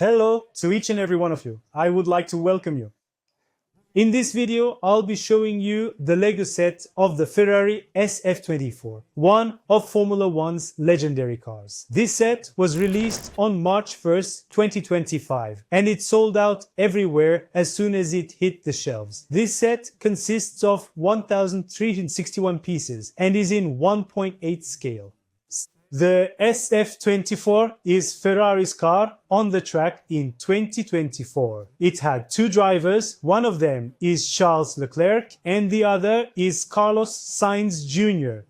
Hello to each and every one of you. I would like to welcome you. In this video, I'll be showing you the LEGO set of the Ferrari SF-24, one of Formula One's legendary cars. This set was released on March 1st, 2025, and it sold out everywhere as soon as it hit the shelves. This set consists of 1,361 pieces and is in 1.8 scale. The SF-24 is Ferrari's car on the track in 2024. It had two drivers, one of them is Charles Leclerc and the other is Carlos Sainz Jr.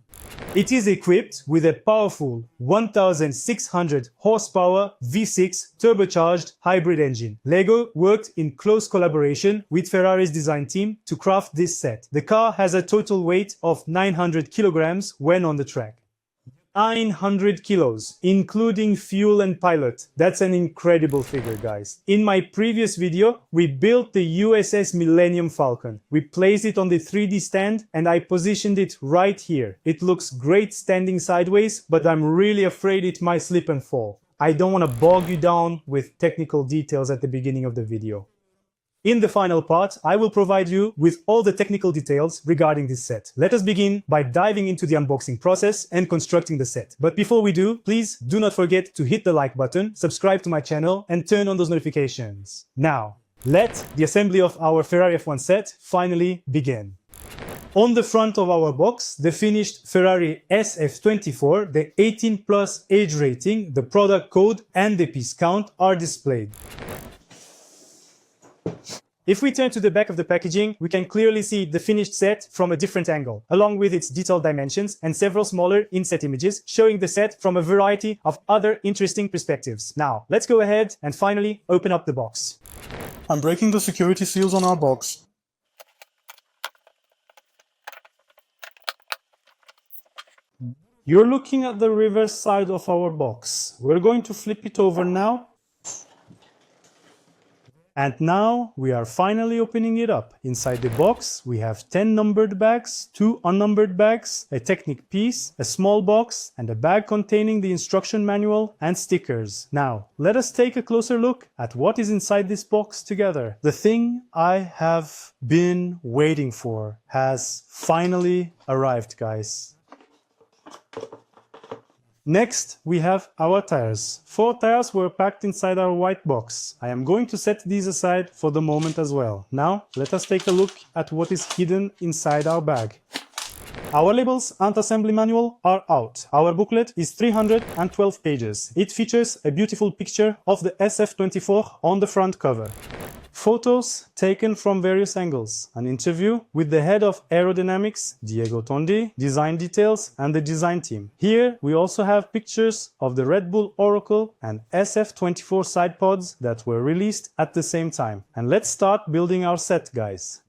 It is equipped with a powerful 1,600 horsepower V6 turbocharged hybrid engine. LEGO worked in close collaboration with Ferrari's design team to craft this set. The car has a total weight of 900 kilograms when on the track. 900 kilos, including fuel and pilot. That's an incredible figure, guys. In my previous video, we built the USS Millennium Falcon. We placed it on the 3D stand and I positioned it right here. It looks great standing sideways, but I'm really afraid it might slip and fall. I don't want to bog you down with technical details at the beginning of the video. In the final part, I will provide you with all the technical details regarding this set. Let us begin by diving into the unboxing process and constructing the set. But before we do, please do not forget to hit the like button, subscribe to my channel, and turn on those notifications. Now, let the assembly of our Ferrari F1 set finally begin. On the front of our box, the finished Ferrari SF-24, the 18+ age rating, the product code, and the piece count are displayed. If we turn to the back of the packaging, we can clearly see the finished set from a different angle, along with its detailed dimensions and several smaller inset images showing the set from a variety of other interesting perspectives. Now, let's go ahead and finally open up the box. I'm breaking the security seals on our box. You're looking at the reverse side of our box. We're going to flip it over now. And now we are finally opening it up. Inside the box, we have 10 numbered bags, 2 unnumbered bags, a Technic piece, a small box, and a bag containing the instruction manual and stickers. Now, let us take a closer look at what is inside this box together. The thing I have been waiting for has finally arrived, guys. Next, we have our tires. 4 tires were packed inside our white box. I am going to set these aside for the moment as well. Now, let us take a look at what is hidden inside our bag. Our labels and assembly manual are out. Our booklet is 312 pages. It features a beautiful picture of the SF-24 on the front cover. Photos taken from various angles, an interview with the head of aerodynamics, Yego, design details, and the design team. Here we also have pictures of the Red Bull Oracle and SF-24 side pods that were released at the same time. And let's start building our set, guys.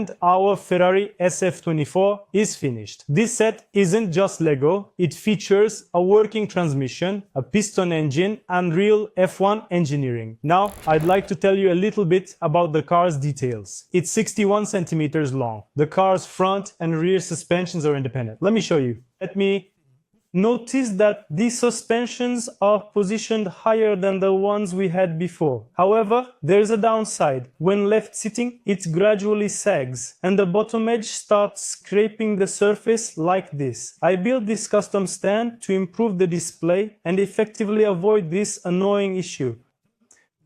And our Ferrari SF-24 is finished. This set isn't just Lego, it features a working transmission, a piston engine, and real F1 engineering. Now, I'd like to tell you a little bit about the car's details. It's 61 centimeters long. The car's front and rear suspensions are independent. Let me show you. Notice that these suspensions are positioned higher than the ones we had before. However, there's a downside. When left sitting, it gradually sags, and the bottom edge starts scraping the surface like this. I built this custom stand to improve the display and effectively avoid this annoying issue.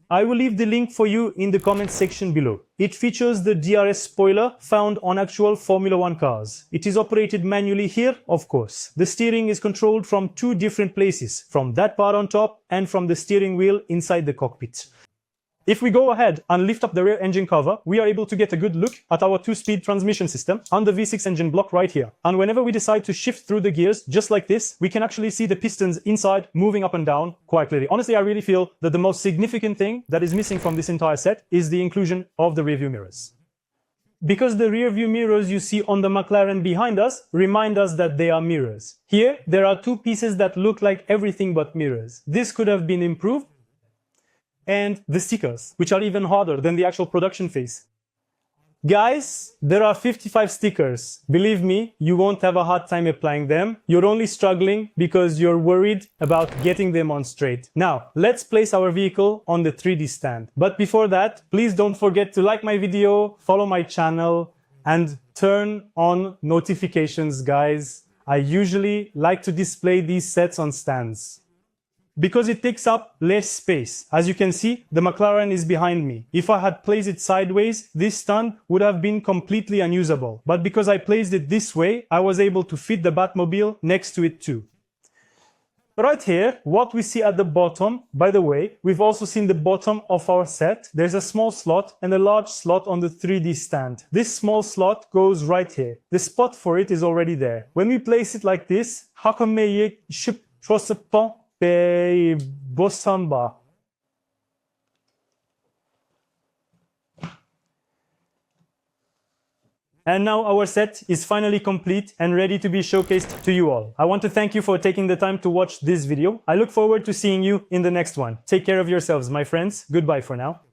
I will leave the link for you in the comment section below. It features the DRS spoiler found on actual Formula 1 cars. It is operated manually here, of course. The steering is controlled from two different places, from that part on top and from the steering wheel inside the cockpit. If we go ahead and lift up the rear engine cover, we are able to get a good look at our 2-speed transmission system on the V6 engine block right here. And whenever we decide to shift through the gears, just like this, we can actually see the pistons inside moving up and down quite clearly. Honestly, I really feel that the most significant thing that is missing from this entire set is the inclusion of the rear view mirrors. Because the rear view mirrors you see on the McLaren behind us remind us that they are mirrors. Here, there are two pieces that look like everything but mirrors. This could have been improved. And the stickers, which are even harder than the actual production phase. Guys, there are 55 stickers. Believe me, you won't have a hard time applying them. You're only struggling because you're worried about getting them on straight. Now, let's place our vehicle on the 3D stand. But before that, please don't forget to like my video, follow my channel, and turn on notifications, guys. I usually like to display these sets on stands, because it takes up less space. As you can see, the McLaren is behind me. If I had placed it sideways, this stand would have been completely unusable. But because I placed it this way, I was able to fit the Batmobile next to it too. Right here, what we see at the bottom, by the way, we've also seen the bottom of our set. There's a small slot and a large slot on the 3D stand. This small slot goes right here. The spot for it is already there. When we place it like this, Bosamba. And now our set is finally complete and ready to be showcased to you all. I want to thank you for taking the time to watch this video. I look forward to seeing you in the next one. Take care of yourselves, my friends. Goodbye for now.